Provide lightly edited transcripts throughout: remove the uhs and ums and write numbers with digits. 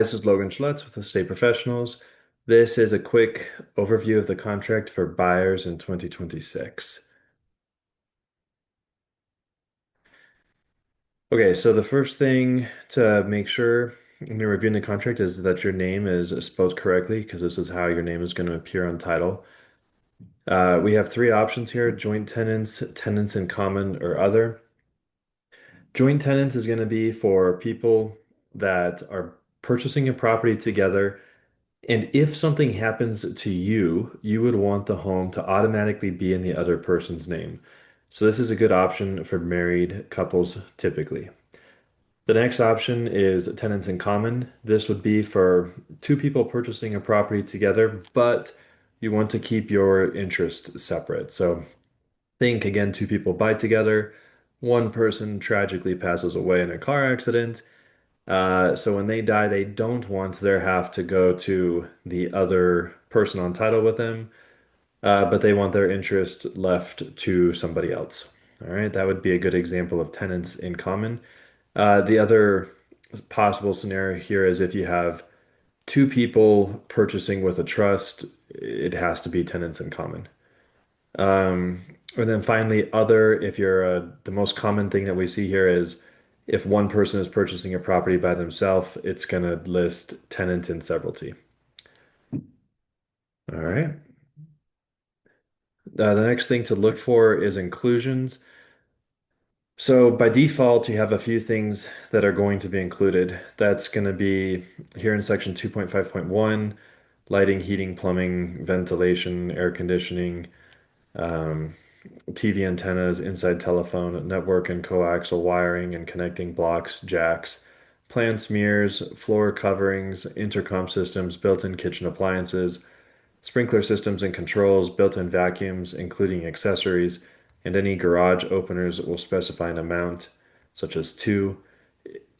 This is Logan Schlutz with Estate Professionals. This is a quick overview of the contract for buyers in 2026. Okay, so the first thing to make sure when you're reviewing the contract is that your name is spelled correctly because this is how your name is going to appear on title. We have three options here: joint tenants, tenants in common, or other. Joint tenants is going to be for people that are purchasing a property together. And if something happens to you, you would want the home to automatically be in the other person's name. So this is a good option for married couples typically. The next option is tenants in common. This would be for two people purchasing a property together, but you want to keep your interest separate. So think again, two people buy together, one person tragically passes away in a car accident. So when they die, they don't want their half to go to the other person on title with them, but they want their interest left to somebody else. All right, that would be a good example of tenants in common. The other possible scenario here is if you have two people purchasing with a trust, it has to be tenants in common. Um, and then finally, other, if you're the most common thing that we see here is if one person is purchasing a property by themselves, it's going to list tenant and severalty. All right. The next thing to look for is inclusions. So by default, you have a few things that are going to be included. That's going to be here in section 2.5.1, lighting, heating, plumbing, ventilation, air conditioning, um, TV antennas, inside telephone, network and coaxial wiring and connecting blocks, jacks, plants, mirrors, floor coverings, intercom systems, built-in kitchen appliances, sprinkler systems and controls, built-in vacuums, including accessories, and any garage openers will specify an amount, such as two.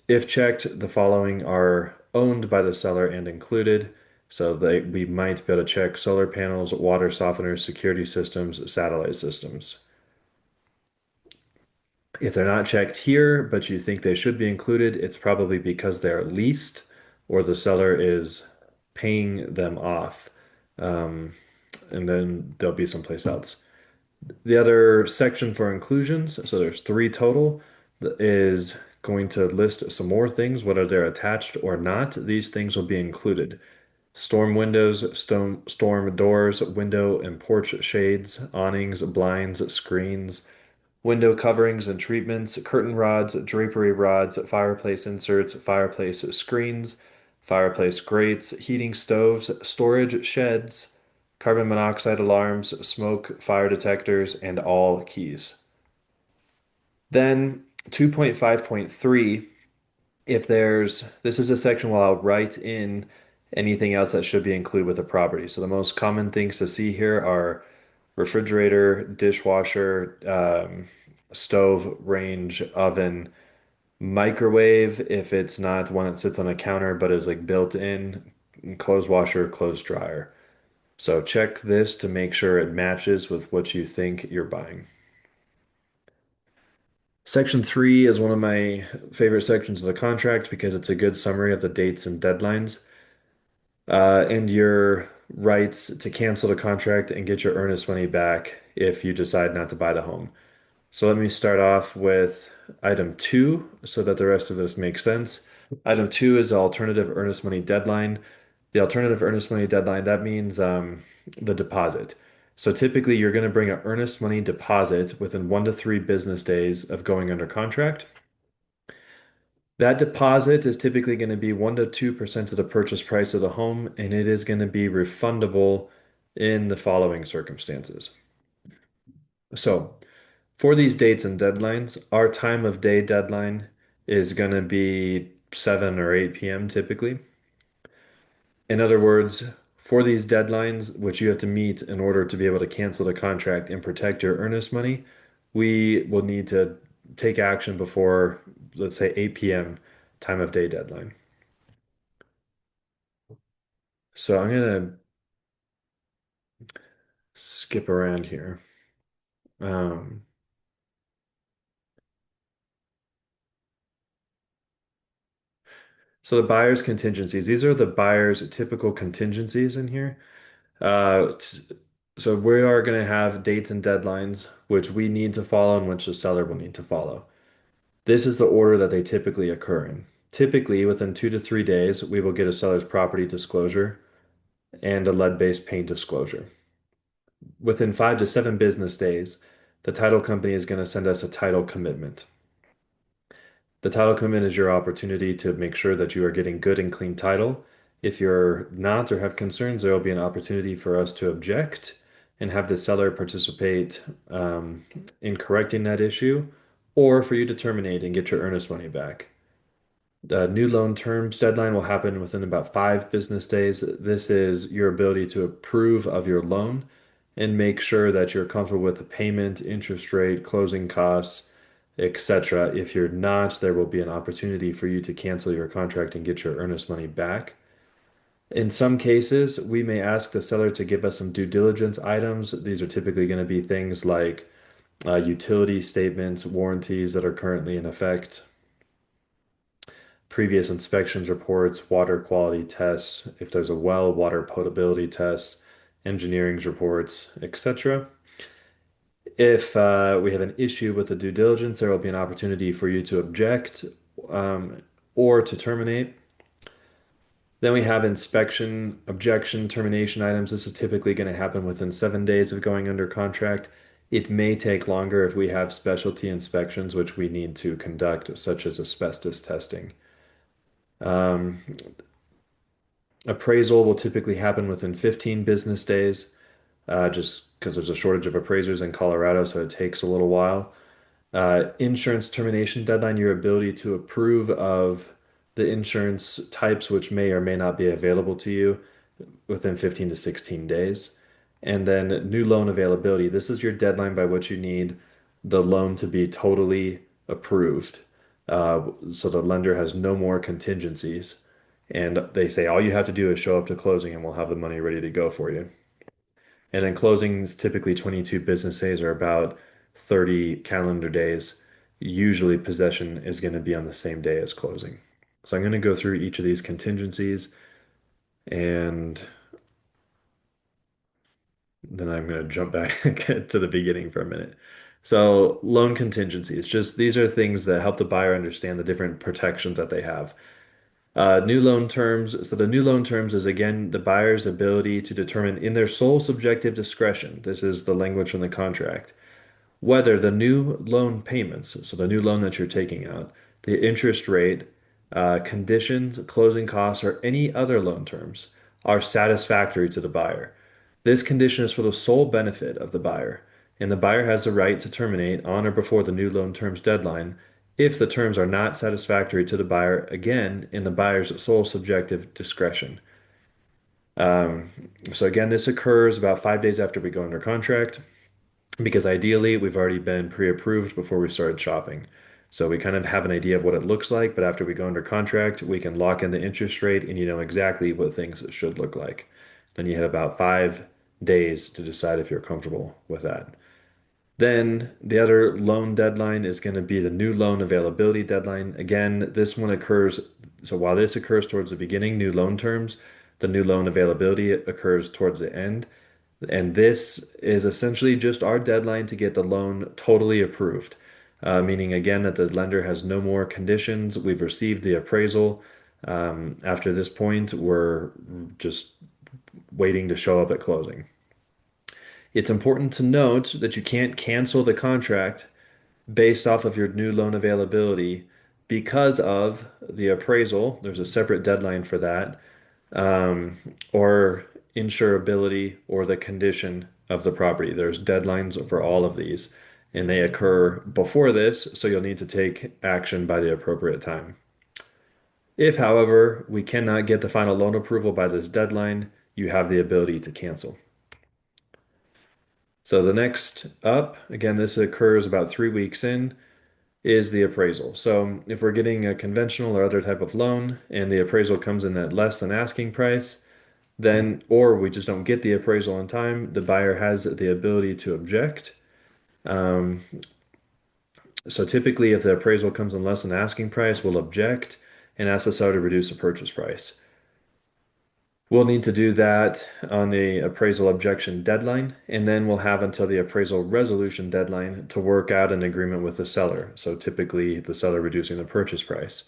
If checked, the following are owned by the seller and included. So we might be able to check solar panels, water softeners, security systems, satellite systems. If they're not checked here, but you think they should be included, it's probably because they're leased or the seller is paying them off. Um, and then they'll be someplace else. The other section for inclusions, so there's three total, is going to list some more things, whether they're attached or not. These things will be included. Storm windows, storm doors, window and porch shades, awnings, blinds, screens, window coverings and treatments, curtain rods, drapery rods, fireplace inserts, fireplace screens, fireplace grates, heating stoves, storage sheds, carbon monoxide alarms, smoke, fire detectors, and all keys. Then 2.5.3, if this is a section where I'll write in anything else that should be included with the property. So the most common things to see here are refrigerator, dishwasher, stove, range, oven, microwave if it's not one that sits on a counter but is like built in, clothes washer, clothes dryer. So check this to make sure it matches with what you think you're buying. Section 3 is one of my favorite sections of the contract because it's a good summary of the dates and deadlines, and your rights to cancel the contract and get your earnest money back if you decide not to buy the home. So let me start off with item two so that the rest of this makes sense. Item two is the alternative earnest money deadline. The alternative earnest money deadline, that means the deposit. So typically you're going to bring an earnest money deposit within 1 to 3 business days of going under contract. That deposit is typically going to be 1 to 2% of the purchase price of the home, and it is going to be refundable in the following circumstances. So for these dates and deadlines, our time of day deadline is going to be 7 or 8 p.m. typically. In other words, for these deadlines, which you have to meet in order to be able to cancel the contract and protect your earnest money, we will need to take action before, let's say, 8 p.m. time of day deadline. So I'm going to skip around here. Um, So the buyer's contingencies, these are the buyer's typical contingencies in here. Uh, t- so we are going to have dates and deadlines, which we need to follow and which the seller will need to follow. This is the order that they typically occur in. Typically, within 2 to 3 days, we will get a seller's property disclosure and a lead-based paint disclosure. Within 5 to 7 business days, the title company is going to send us a title commitment. The title commitment is your opportunity to make sure that you are getting good and clean title. If you're not or have concerns, there will be an opportunity for us to object and have the seller participate in correcting that issue, or for you to terminate and get your earnest money back. The new loan terms deadline will happen within about 5 business days. This is your ability to approve of your loan and make sure that you're comfortable with the payment, interest rate, closing costs, etc. If you're not, there will be an opportunity for you to cancel your contract and get your earnest money back. In some cases, we may ask the seller to give us some due diligence items. These are typically going to be things like utility statements, warranties that are currently in effect, previous inspections reports, water quality tests, if there's a well, water potability tests, engineering's reports, etc. If we have an issue with the due diligence, there will be an opportunity for you to object um, or to terminate. Then we have inspection, objection, termination items. This is typically going to happen within 7 days of going under contract. It may take longer if we have specialty inspections, which we need to conduct, such as asbestos testing. Um, Appraisal will typically happen within 15 business days, just because there's a shortage of appraisers in Colorado, so it takes a little while. Insurance termination deadline, your ability to approve of the insurance types which may or may not be available to you within 15 to 16 days. And then new loan availability. This is your deadline by which you need the loan to be totally approved. So the lender has no more contingencies. And they say all you have to do is show up to closing and we'll have the money ready to go for you. And then closings, typically 22 business days or about 30 calendar days. Usually possession is going to be on the same day as closing. So I'm going to go through each of these contingencies and then I'm going to jump back to the beginning for a minute. So loan contingencies, just these are things that help the buyer understand the different protections that they have. New loan terms. So the new loan terms is again the buyer's ability to determine in their sole subjective discretion. This is the language from the contract. Whether the new loan payments, so the new loan that you're taking out, the interest rate, conditions, closing costs, or any other loan terms are satisfactory to the buyer. This condition is for the sole benefit of the buyer, and the buyer has the right to terminate on or before the new loan terms deadline if the terms are not satisfactory to the buyer, again, in the buyer's sole subjective discretion. Um, so again, this occurs about 5 days after we go under contract because ideally we've already been pre-approved before we started shopping. So we kind of have an idea of what it looks like, but after we go under contract, we can lock in the interest rate and you know exactly what things should look like. Then you have about 5 days to decide if you're comfortable with that. Then the other loan deadline is going to be the new loan availability deadline. Again, this one occurs, so while this occurs towards the beginning, new loan terms, the new loan availability occurs towards the end. And this is essentially just our deadline to get the loan totally approved, meaning again that the lender has no more conditions. We've received the appraisal. After this point, we're just waiting to show up at closing. It's important to note that you can't cancel the contract based off of your new loan availability because of the appraisal. There's a separate deadline for that, um, or insurability or the condition of the property. There's deadlines for all of these, and they occur before this, so you'll need to take action by the appropriate time. If, however, we cannot get the final loan approval by this deadline, you have the ability to cancel. So the next up, again, this occurs about 3 weeks in, is the appraisal. So if we're getting a conventional or other type of loan and the appraisal comes in at less than asking price, then, or we just don't get the appraisal in time, the buyer has the ability to object. Um, so typically, if the appraisal comes in less than asking price, we'll object. and ask the seller to reduce the purchase price. We'll need to do that on the appraisal objection deadline, and then we'll have until the appraisal resolution deadline to work out an agreement with the seller. So typically, the seller reducing the purchase price.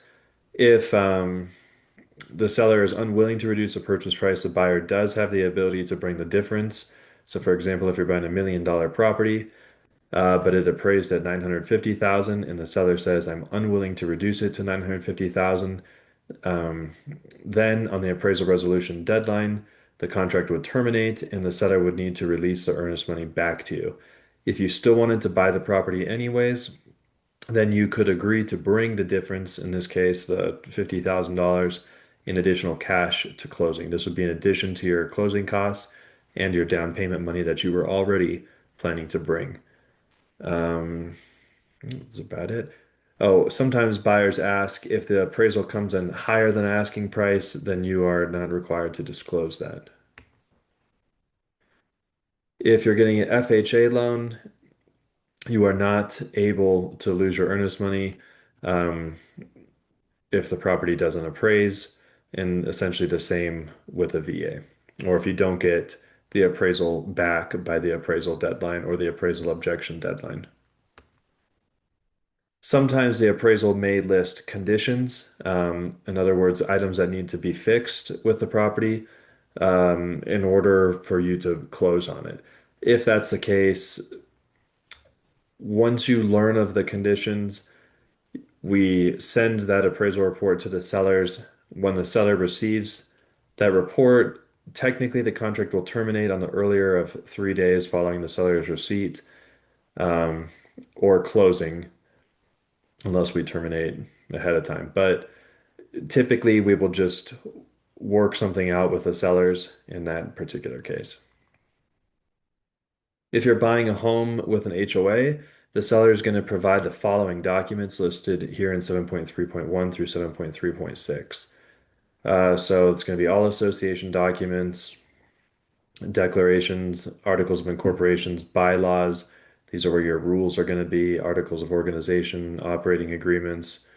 If the seller is unwilling to reduce the purchase price, the buyer does have the ability to bring the difference. So, for example, if you're buying $1 million property, but it appraised at 950,000, and the seller says, "I'm unwilling to reduce it to 950,000," then on the appraisal resolution deadline, the contract would terminate, and the seller would need to release the earnest money back to you. If you still wanted to buy the property anyways, then you could agree to bring the difference, in this case, the $50,000 in additional cash to closing. This would be in addition to your closing costs and your down payment money that you were already planning to bring. Um, that's about it. Oh, sometimes buyers ask if the appraisal comes in higher than asking price, then you are not required to disclose that. If you're getting an FHA loan, you are not able to lose your earnest money. Um, if the property doesn't appraise, and essentially the same with a VA. Or if you don't get the appraisal back by the appraisal deadline or the appraisal objection deadline. Sometimes the appraisal may list conditions, in other words, items that need to be fixed with the property, in order for you to close on it. If that's the case, once you learn of the conditions, we send that appraisal report to the sellers. When the seller receives that report, technically the contract will terminate on the earlier of 3 days following the seller's receipt, um, or closing, unless we terminate ahead of time. But typically, we will just work something out with the sellers in that particular case. If you're buying a home with an HOA, the seller is going to provide the following documents listed here in 7.3.1 through 7.3.6. So it's going to be all association documents, declarations, articles of incorporations, bylaws. These are where your rules are going to be, articles of organization, operating agreements,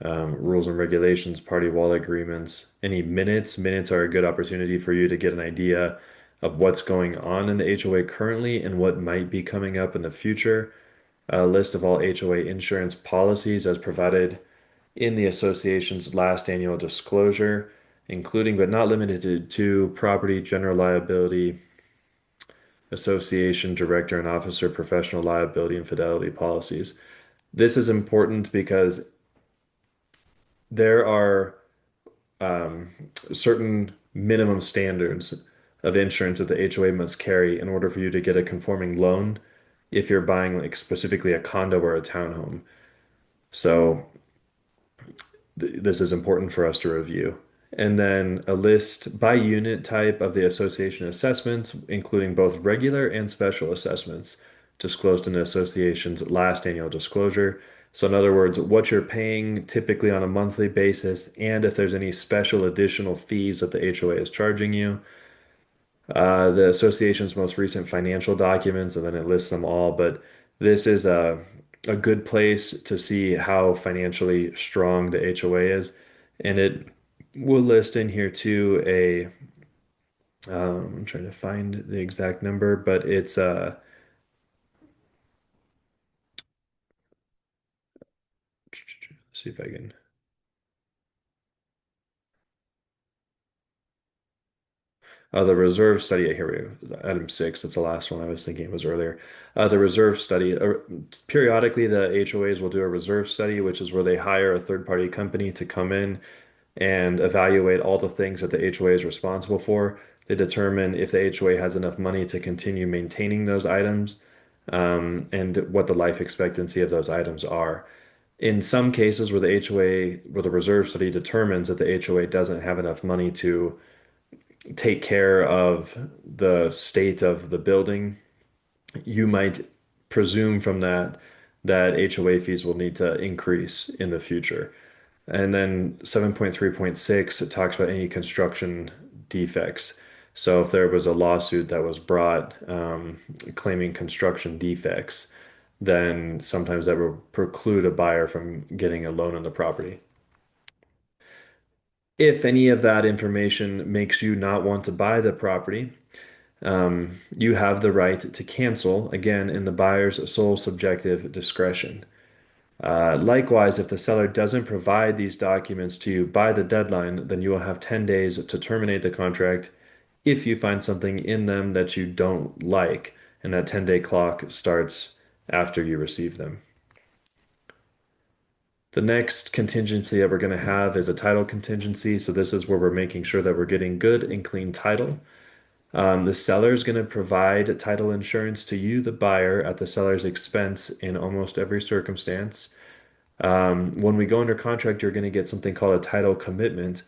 rules and regulations, party wall agreements, any minutes. Minutes are a good opportunity for you to get an idea of what's going on in the HOA currently and what might be coming up in the future. A list of all HOA insurance policies as provided in the association's last annual disclosure, including but not limited to property, general liability, association, director and officer, professional liability, and fidelity policies. This is important because there are um, certain minimum standards of insurance that the HOA must carry in order for you to get a conforming loan if you're buying like specifically a condo or a townhome. So this is important for us to review. And then a list by unit type of the association assessments, including both regular and special assessments, disclosed in the association's last annual disclosure. So, in other words, what you're paying typically on a monthly basis, and if there's any special additional fees that the HOA is charging you. The association's most recent financial documents, and then it lists them all. But this is a good place to see how financially strong the HOA is. And it will list in here too I'm trying to find the exact number, but it's see if I can. The reserve study, here we go, item 6, that's the last one I was thinking it was earlier. The reserve study, periodically the HOAs will do a reserve study, which is where they hire a third-party company to come in and evaluate all the things that the HOA is responsible for. They determine if the HOA has enough money to continue maintaining those items, and what the life expectancy of those items are. In some cases where where the reserve study determines that the HOA doesn't have enough money to take care of the state of the building, you might presume from that that HOA fees will need to increase in the future. And then 7.3.6, it talks about any construction defects. So if there was a lawsuit that was brought, claiming construction defects, then sometimes that will preclude a buyer from getting a loan on the property. If any of that information makes you not want to buy the property, you have the right to cancel, again, in the buyer's sole subjective discretion. Likewise, if the seller doesn't provide these documents to you by the deadline, then you will have 10 days to terminate the contract if you find something in them that you don't like, and that 10-day clock starts after you receive them. The next contingency that we're going to have is a title contingency. So this is where we're making sure that we're getting good and clean title. The seller is going to provide title insurance to you, the buyer, at the seller's expense in almost every circumstance. When we go under contract, you're going to get something called a title commitment.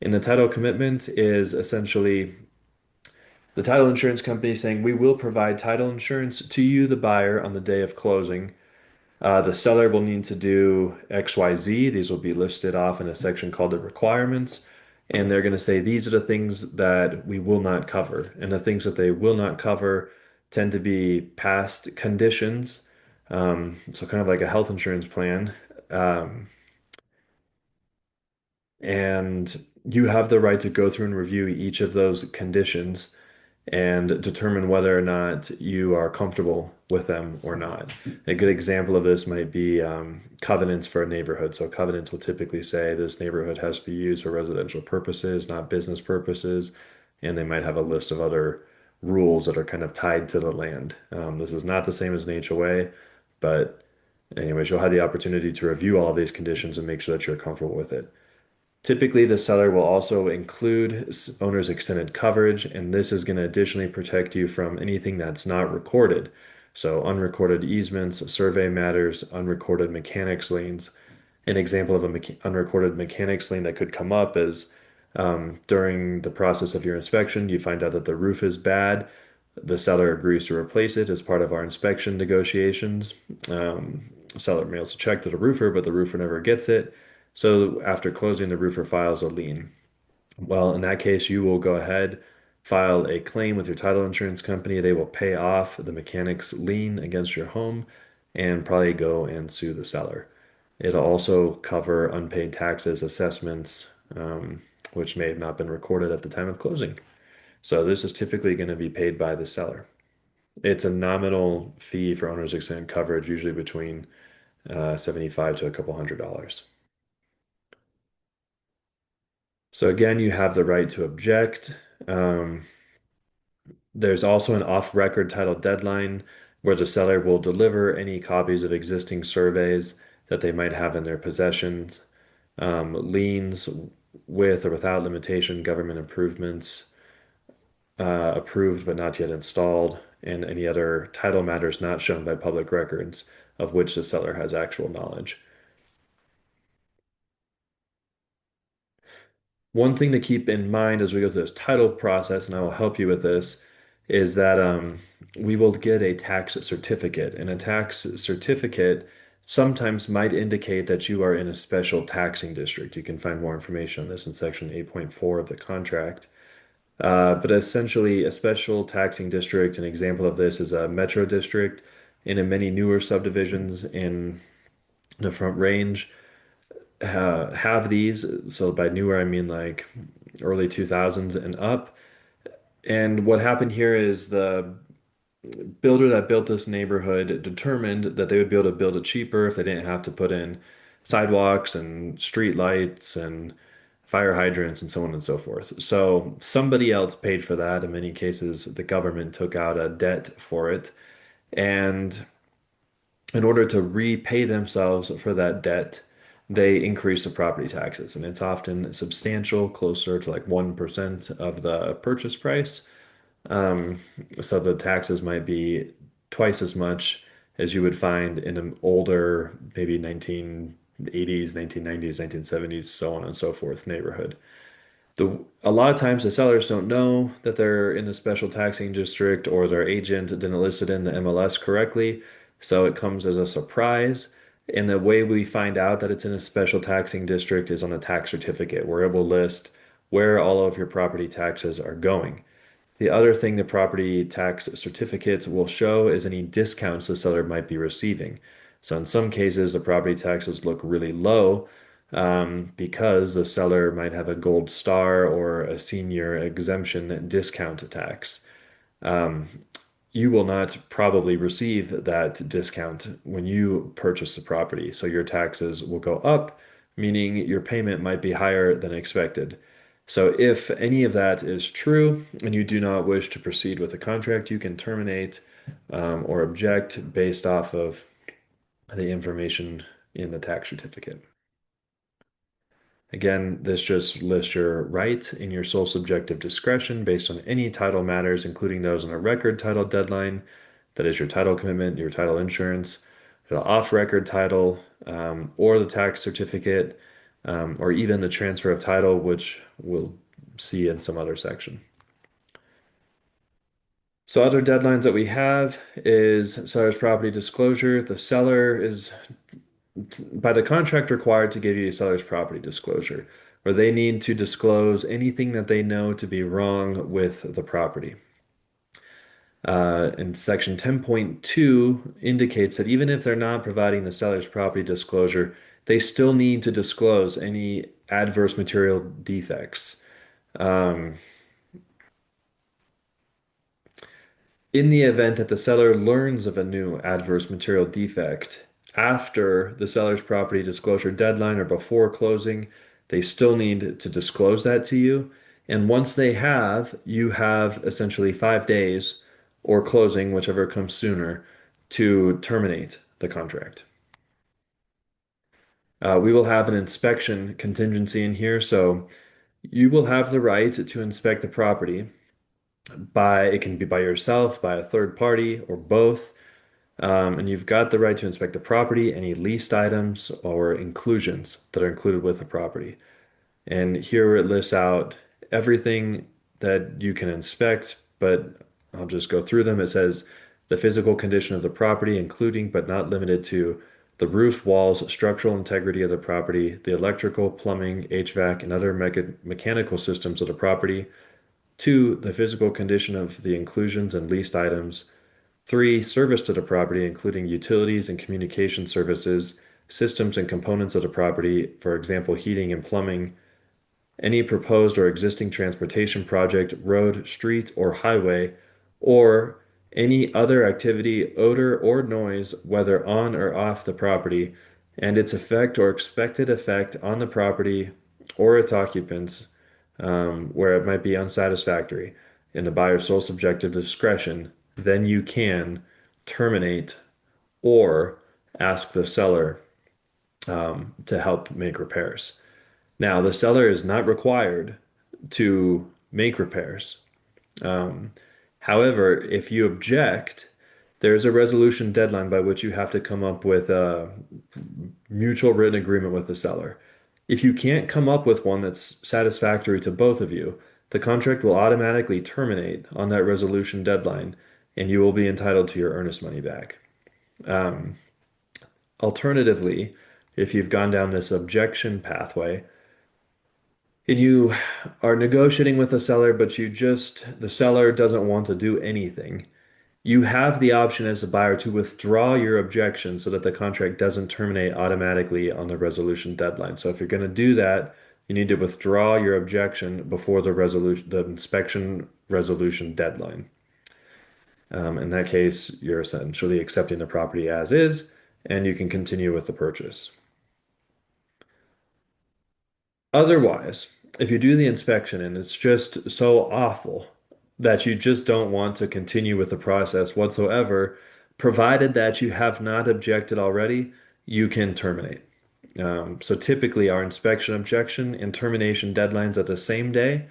And the title commitment is essentially the title insurance company saying, we will provide title insurance to you, the buyer, on the day of closing. The seller will need to do XYZ. These will be listed off in a section called the requirements. And they're going to say these are the things that we will not cover. And the things that they will not cover tend to be past conditions. So kind of like a health insurance plan. Um, and you have the right to go through and review each of those conditions and determine whether or not you are comfortable with them or not. A good example of this might be covenants for a neighborhood. So covenants will typically say this neighborhood has to be used for residential purposes, not business purposes, and they might have a list of other rules that are kind of tied to the land. This is not the same as an HOA, but anyways, you'll have the opportunity to review all of these conditions and make sure that you're comfortable with it. Typically, the seller will also include owner's extended coverage, and this is going to additionally protect you from anything that's not recorded. So, unrecorded easements, survey matters, unrecorded mechanics liens. An example of a unrecorded mechanics lien that could come up is during the process of your inspection, you find out that the roof is bad. The seller agrees to replace it as part of our inspection negotiations. Seller mails a check to the roofer, but the roofer never gets it. So after closing, the roofer files a lien. Well, in that case, you will go ahead, file a claim with your title insurance company. They will pay off the mechanic's lien against your home and probably go and sue the seller. It'll also cover unpaid taxes, assessments, which may have not been recorded at the time of closing. So this is typically going to be paid by the seller. It's a nominal fee for owner's extended coverage, usually between 75 to a couple $100. So again, you have the right to object. Um, there's also an off-record title deadline where the seller will deliver any copies of existing surveys that they might have in their possessions, liens with or without limitation, government improvements, approved but not yet installed, and any other title matters not shown by public records of which the seller has actual knowledge. One thing to keep in mind as we go through this title process, and I will help you with this, is that we will get a tax certificate. And a tax certificate sometimes might indicate that you are in a special taxing district. You can find more information on this in section 8.4 of the contract. But essentially, a special taxing district, an example of this is a metro district. And in many newer subdivisions in the Front Range, have these. So by newer, I mean like early 2000s and up. And what happened here is the builder that built this neighborhood determined that they would be able to build it cheaper if they didn't have to put in sidewalks and street lights and fire hydrants and so on and so forth. So somebody else paid for that. In many cases, the government took out a debt for it. And in order to repay themselves for that debt, they increase the property taxes, and it's often substantial, closer to like 1% of the purchase price. Um, so the taxes might be twice as much as you would find in an older, maybe 1980s, 1990s, 1970s, so on and so forth neighborhood. A lot of times the sellers don't know that they're in the special taxing district or their agent didn't list it in the MLS correctly, so it comes as a surprise. And the way we find out that it's in a special taxing district is on a tax certificate where it will list where all of your property taxes are going. The other thing the property tax certificates will show is any discounts the seller might be receiving. So in some cases, the property taxes look really low, because the seller might have a gold star or a senior exemption discount tax. Um, you will not probably receive that discount when you purchase the property. So your taxes will go up, meaning your payment might be higher than expected. So if any of that is true and you do not wish to proceed with the contract, you can terminate or object based off of the information in the tax certificate. Again, this just lists your right in your sole subjective discretion based on any title matters, including those on a record title deadline, that is your title commitment, your title insurance, the off-record title, or the tax certificate, or even the transfer of title, which we'll see in some other section. So other deadlines that we have is seller's property disclosure. The seller is by the contract required to give you a seller's property disclosure, where they need to disclose anything that they know to be wrong with the property. And section 10.2 indicates that even if they're not providing the seller's property disclosure, they still need to disclose any adverse material defects. Um, In the event that the seller learns of a new adverse material defect after the seller's property disclosure deadline or before closing, they still need to disclose that to you. And once they have, you have essentially 5 days or closing, whichever comes sooner, to terminate the contract. We will have an inspection contingency in here, so you will have the right to inspect the property by, it can be by yourself, by a third party, or both. And you've got the right to inspect the property, any leased items or inclusions that are included with the property. And here it lists out everything that you can inspect, but I'll just go through them. It says the physical condition of the property, including but not limited to the roof, walls, structural integrity of the property, the electrical, plumbing, HVAC, and other mechanical systems of the property. Two, the physical condition of the inclusions and leased items. Three, service to the property, including utilities and communication services, systems and components of the property, for example, heating and plumbing, any proposed or existing transportation project, road, street, or highway, or any other activity, odor, or noise, whether on or off the property, and its effect or expected effect on the property or its occupants, where it might be unsatisfactory in the buyer's sole subjective discretion, then you can terminate or ask the seller to help make repairs. Now, the seller is not required to make repairs. Um, However, if you object, there's a resolution deadline by which you have to come up with a mutual written agreement with the seller. If you can't come up with one that's satisfactory to both of you, the contract will automatically terminate on that resolution deadline, and you will be entitled to your earnest money back. Um, Alternatively, if you've gone down this objection pathway and you are negotiating with the seller, but the seller doesn't want to do anything, you have the option as a buyer to withdraw your objection so that the contract doesn't terminate automatically on the resolution deadline. So if you're going to do that, you need to withdraw your objection before the inspection resolution deadline. In that case, you're essentially accepting the property as is, and you can continue with the purchase. Otherwise, if you do the inspection and it's just so awful that you just don't want to continue with the process whatsoever, provided that you have not objected already, you can terminate. So typically our inspection objection and termination deadlines are the same day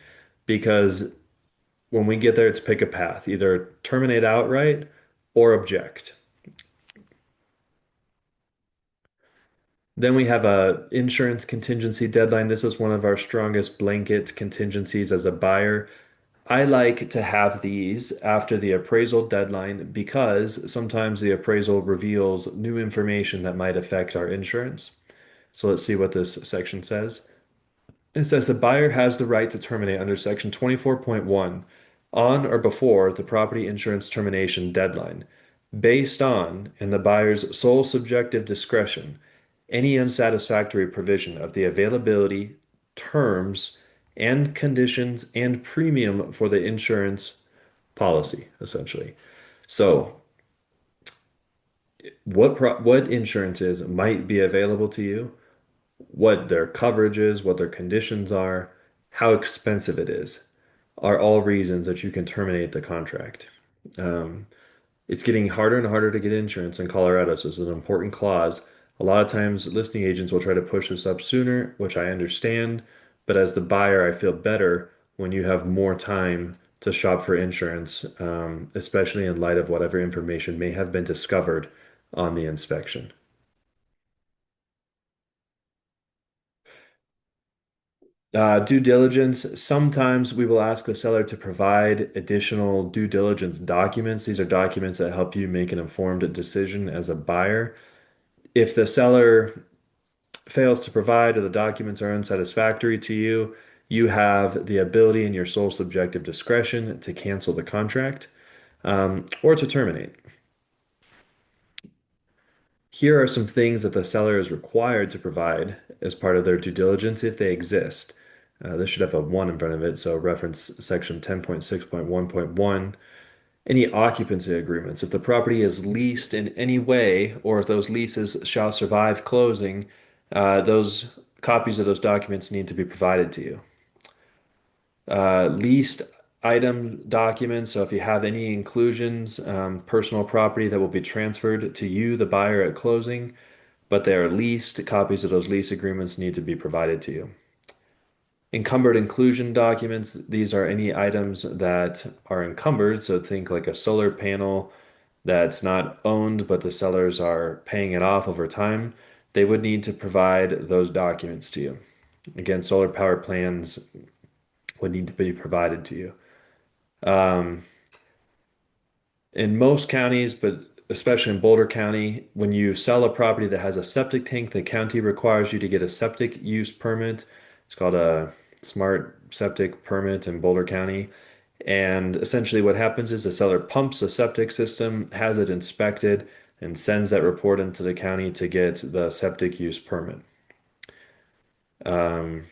because when we get there, it's pick a path, either terminate outright or object. Then we have a insurance contingency deadline. This is one of our strongest blanket contingencies as a buyer. I like to have these after the appraisal deadline because sometimes the appraisal reveals new information that might affect our insurance. So let's see what this section says. It says the buyer has the right to terminate under section 24.1 on or before the property insurance termination deadline, based on, in the buyer's sole subjective discretion, any unsatisfactory provision of the availability, terms, and conditions and premium for the insurance policy, essentially. So, what insurances might be available to you, what their coverage is, what their conditions are, how expensive it is, are all reasons that you can terminate the contract. Um, it's getting harder and harder to get insurance in Colorado, so it's an important clause. A lot of times, listing agents will try to push this up sooner, which I understand, but as the buyer, I feel better when you have more time to shop for insurance, especially in light of whatever information may have been discovered on the inspection. Due diligence. Sometimes we will ask the seller to provide additional due diligence documents. These are documents that help you make an informed decision as a buyer. If the seller fails to provide or the documents are unsatisfactory to you, you have the ability in your sole subjective discretion to cancel the contract, or to terminate. Here are some things that the seller is required to provide as part of their due diligence if they exist. This should have a 1 in front of it, so reference section 10.6.1.1. Any occupancy agreements. If the property is leased in any way, or if those leases shall survive closing, those copies of those documents need to be provided to you. Leased item documents. So if you have any inclusions, personal property that will be transferred to you, the buyer at closing, but they are leased, copies of those lease agreements need to be provided to you. Encumbered inclusion documents, these are any items that are encumbered. So think like a solar panel that's not owned, but the sellers are paying it off over time. They would need to provide those documents to you. Again, solar power plans would need to be provided to you. Um, in most counties, but especially in Boulder County, when you sell a property that has a septic tank, the county requires you to get a septic use permit. It's called a smart septic permit in Boulder County. And essentially, what happens is the seller pumps a septic system, has it inspected, and sends that report into the county to get the septic use permit. Um,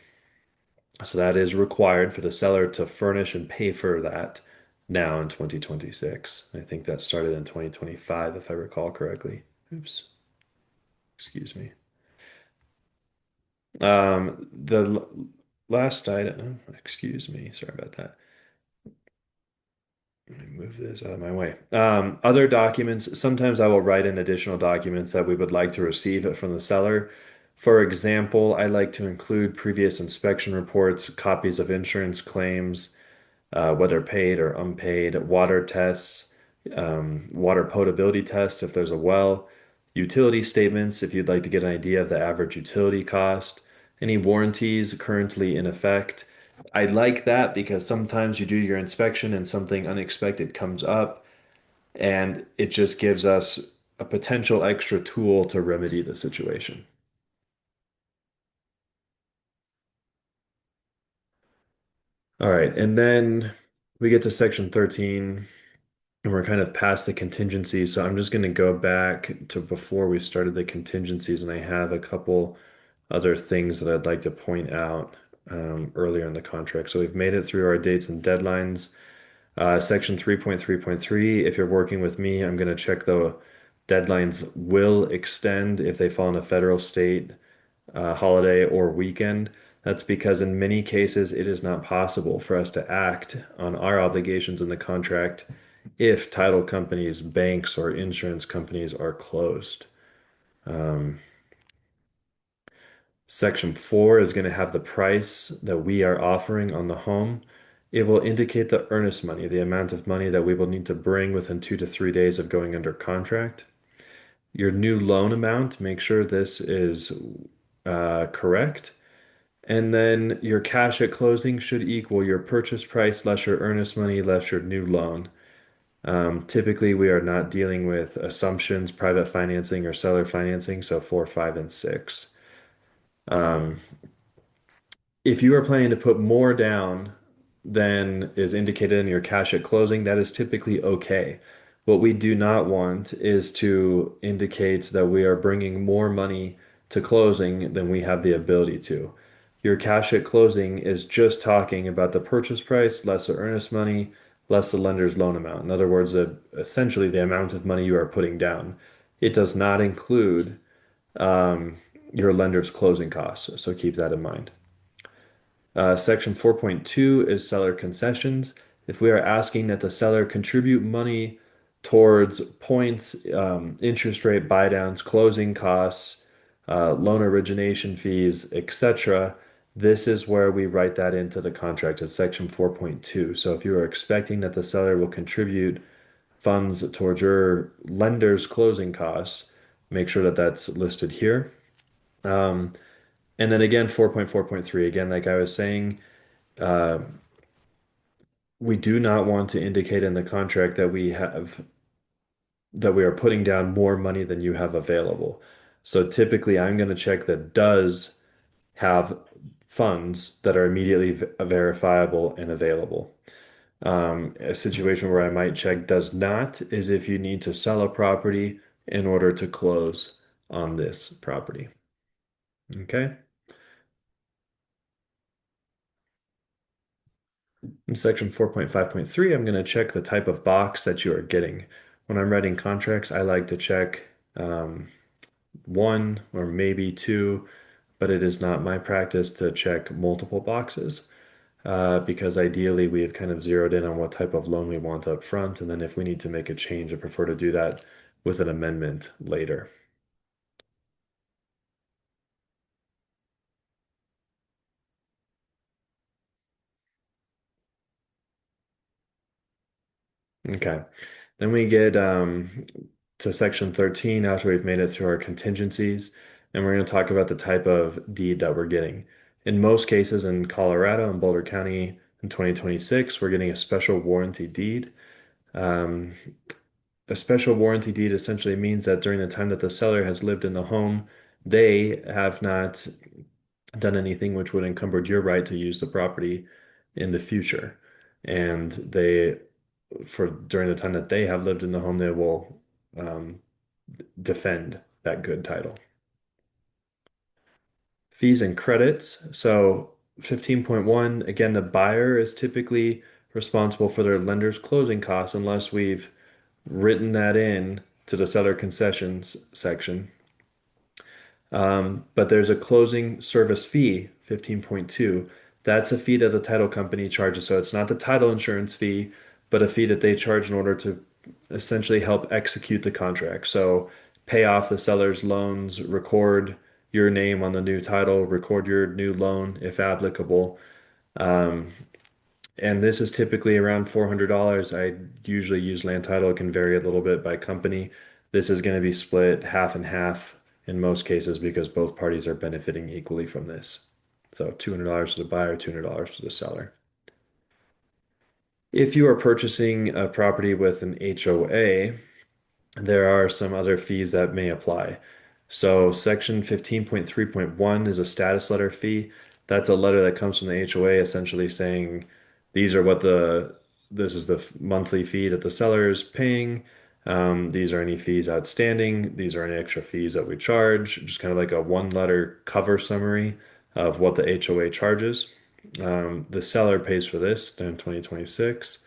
so that is required for the seller to furnish and pay for that now in 2026. I think that started in 2025, if I recall correctly. Oops, excuse me. Last item, excuse me, sorry about that. Let me move this out of my way. Other documents, sometimes I will write in additional documents that we would like to receive from the seller. For example, I like to include previous inspection reports, copies of insurance claims, whether paid or unpaid, water tests, water potability test if there's a well, utility statements if you'd like to get an idea of the average utility cost, any warranties currently in effect. I like that because sometimes you do your inspection and something unexpected comes up, and it just gives us a potential extra tool to remedy the situation. All right, and then we get to section 13. And we're kind of past the contingencies, so I'm just going to go back to before we started the contingencies, and I have a couple other things that I'd like to point out earlier in the contract. So we've made it through our dates and deadlines. Section 3.3.3, if you're working with me, I'm going to check the deadlines will extend if they fall on a federal, state, holiday, or weekend. That's because in many cases it is not possible for us to act on our obligations in the contract if title companies, banks, or insurance companies are closed. Um, Section 4 is going to have the price that we are offering on the home. It will indicate the earnest money, the amount of money that we will need to bring within 2 to 3 days of going under contract. Your new loan amount, make sure this is correct. And then your cash at closing should equal your purchase price less your earnest money less your new loan. Typically, we are not dealing with assumptions, private financing, or seller financing, so 4, 5, and 6. Um, if you are planning to put more down than is indicated in your cash at closing, that is typically okay. What we do not want is to indicate that we are bringing more money to closing, then we have the ability to. Your cash at closing is just talking about the purchase price, less the earnest money, less the lender's loan amount. In other words, essentially the amount of money you are putting down. It does not include um, your lender's closing costs, so keep that in mind. Section 4.2 is seller concessions. If we are asking that the seller contribute money towards points, interest rate buydowns, closing costs, loan origination fees, etc., this is where we write that into the contract. It's section 4.2. So if you are expecting that the seller will contribute funds towards your lender's closing costs, make sure that that's listed here. Um, and then again, 4.4.3, again, like I was saying, uh, we do not want to indicate in the contract that we are putting down more money than you have available. So typically, I'm going to check that does have funds that are immediately verifiable and available. A situation where I might check does not is if you need to sell a property in order to close on this property. Okay. In section 4.5.3, I'm going to check the type of box that you are getting. When I'm writing contracts, I like to check one or maybe two, but it is not my practice to check multiple boxes because ideally we have kind of zeroed in on what type of loan we want up front. And then if we need to make a change, I prefer to do that with an amendment later. Okay. Then we get to section 13 after we've made it through our contingencies, and we're going to talk about the type of deed that we're getting. In most cases in Colorado and Boulder County in 2026, we're getting a special warranty deed. Um, a special warranty deed essentially means that during the time that the seller has lived in the home, they have not done anything which would encumber your right to use the property in the future. And for during the time that they have lived in the home, they will um, defend that good title. Fees and credits. So 15.1, again, the buyer is typically responsible for their lender's closing costs unless we've written that in to the seller concessions section. But there's a closing service fee, 15.2. That's a fee that the title company charges. So it's not the title insurance fee, but a fee that they charge in order to essentially help execute the contract. So pay off the seller's loans, record your name on the new title, record your new loan if applicable. Um, and this is typically around $400. I usually use land title. It can vary a little bit by company. This is going to be split half and half in most cases because both parties are benefiting equally from this. So $200 to the buyer, $200 to the seller. If you are purchasing a property with an HOA, there are some other fees that may apply. So section 15.3.1 is a status letter fee. That's a letter that comes from the HOA essentially saying these are what this is the monthly fee that the seller is paying. These are any fees outstanding. These are any extra fees that we charge. Just kind of like a one letter cover summary of what the HOA charges. The seller pays for this in 2026.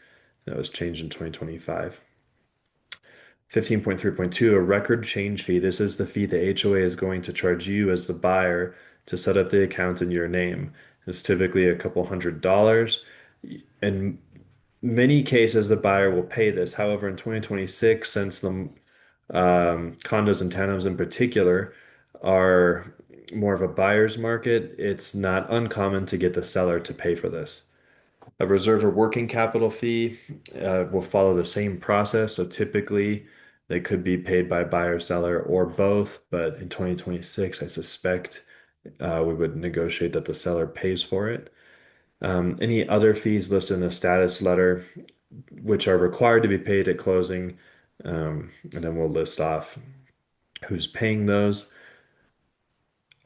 That was changed in 2025. 15.3.2, a record change fee. This is the fee the HOA is going to charge you as the buyer to set up the account in your name. It's typically a couple $100s. In many cases, the buyer will pay this. However, in 2026, since the condos and townhomes in particular are more of a buyer's market, it's not uncommon to get the seller to pay for this. A reserve or working capital fee will follow the same process. So typically they could be paid by buyer, seller, or both. But in 2026, I suspect we would negotiate that the seller pays for it. Any other fees listed in the status letter, which are required to be paid at closing, and then we'll list off who's paying those.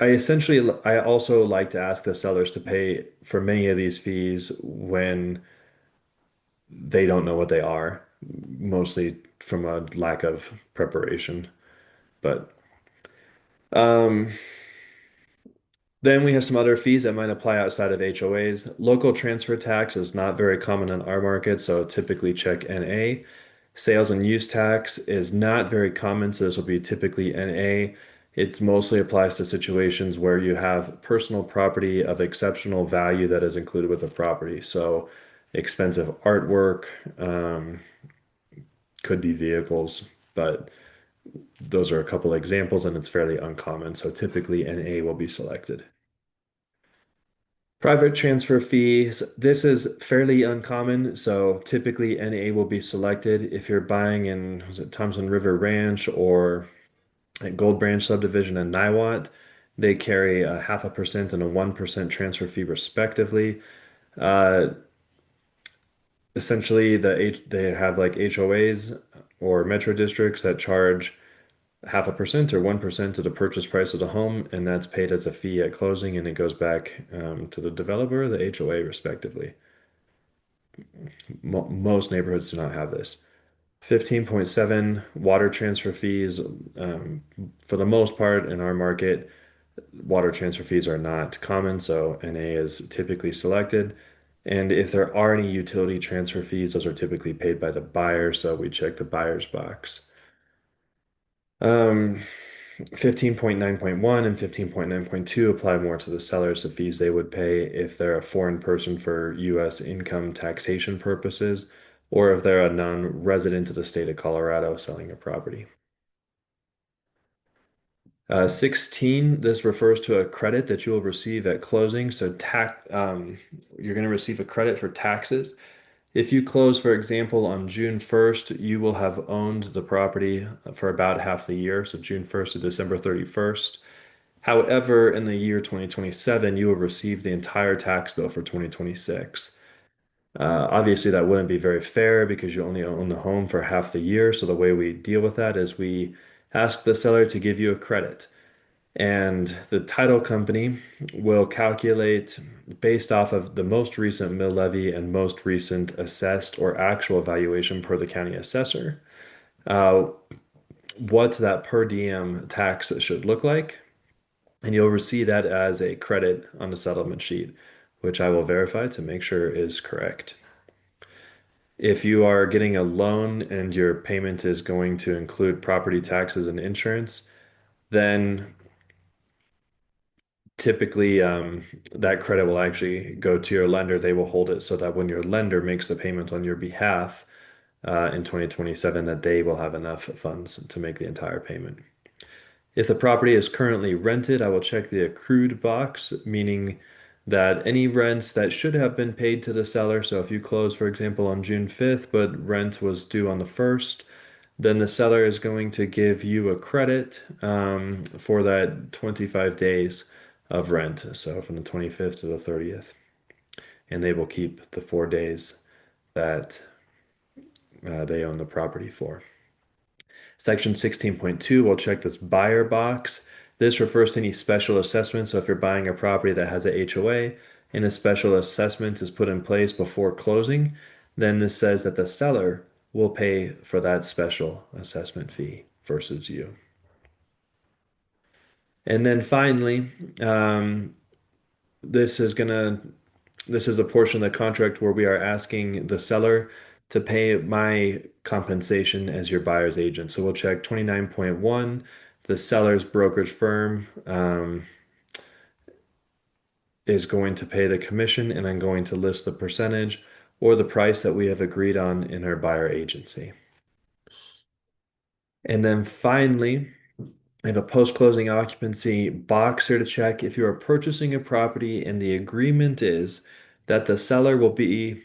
I also like to ask the sellers to pay for many of these fees when they don't know what they are, mostly from a lack of preparation. But um, Then we have some other fees that might apply outside of HOAs. Local transfer tax is not very common in our market, so typically check NA. Sales and use tax is not very common, so this will be typically NA. It mostly applies to situations where you have personal property of exceptional value that is included with the property. So expensive artwork, um, could be vehicles, but those are a couple examples and it's fairly uncommon. So typically NA will be selected. Private transfer fees. This is fairly uncommon, so typically NA will be selected if you're buying in, was it Thompson River Ranch or at Gold Branch subdivision in Niwot. They carry a 0.5% and a 1% transfer fee respectively. Uh, Essentially, they have like HOAs or metro districts that charge 0.5% or 1% of the purchase price of the home, and that's paid as a fee at closing, and it goes back to the developer or the HOA, respectively. Most neighborhoods do not have this. 15.7 water transfer fees. For the most part, in our market, water transfer fees are not common, so NA is typically selected. And if there are any utility transfer fees, those are typically paid by the buyer, so we check the buyer's box. Um, 15.9.1 and 15.9.2 apply more to the sellers, the fees they would pay if they're a foreign person for U.S. income taxation purposes, or if they're a non-resident of the state of Colorado selling a property. 16, this refers to a credit that you will receive at closing. So you're going to receive a credit for taxes. If you close, for example, on June 1st, you will have owned the property for about half the year, so June 1st to December 31st. However, in the year 2027, you will receive the entire tax bill for 2026. Obviously, that wouldn't be very fair because you only own the home for half the year. So the way we deal with that is we ask the seller to give you a credit. And the title company will calculate based off of the most recent mill levy and most recent assessed or actual valuation per the county assessor, uh, what that per diem tax should look like. And you'll receive that as a credit on the settlement sheet, which I will verify to make sure is correct. If you are getting a loan and your payment is going to include property taxes and insurance, then typically that credit will actually go to your lender. They will hold it so that when your lender makes the payment on your behalf in 2027, that they will have enough funds to make the entire payment. If the property is currently rented, I will check the accrued box, meaning that any rents that should have been paid to the seller. So if you close, for example, on June 5th, but rent was due on the 1st, then the seller is going to give you a credit for that 25 days of rent. So from the 25th to the 30th. And they will keep the 4 days that they own the property for. Section 16.2, we'll check this buyer box. This refers to any special assessment. So if you're buying a property that has a HOA and a special assessment is put in place before closing, then this says that the seller will pay for that special assessment fee versus you. And then finally, um, this is gonna this is a portion of the contract where we are asking the seller to pay my compensation as your buyer's agent. So we'll check 29.1. The seller's brokerage firm is going to pay the commission, and I'm going to list the percentage or the price that we have agreed on in our buyer agency. And then finally, I have a post-closing occupancy box here to check if you are purchasing a property and the agreement is that the seller will be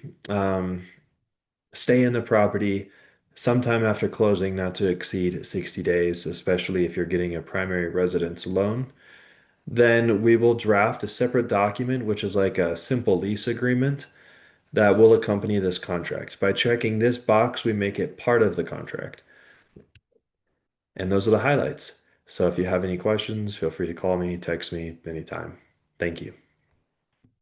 stay in the property sometime after closing, not to exceed 60 days, especially if you're getting a primary residence loan. Then we will draft a separate document, which is like a simple lease agreement that will accompany this contract. By checking this box, we make it part of the contract. And those are the highlights. So if you have any questions, feel free to call me, text me anytime. Thank you.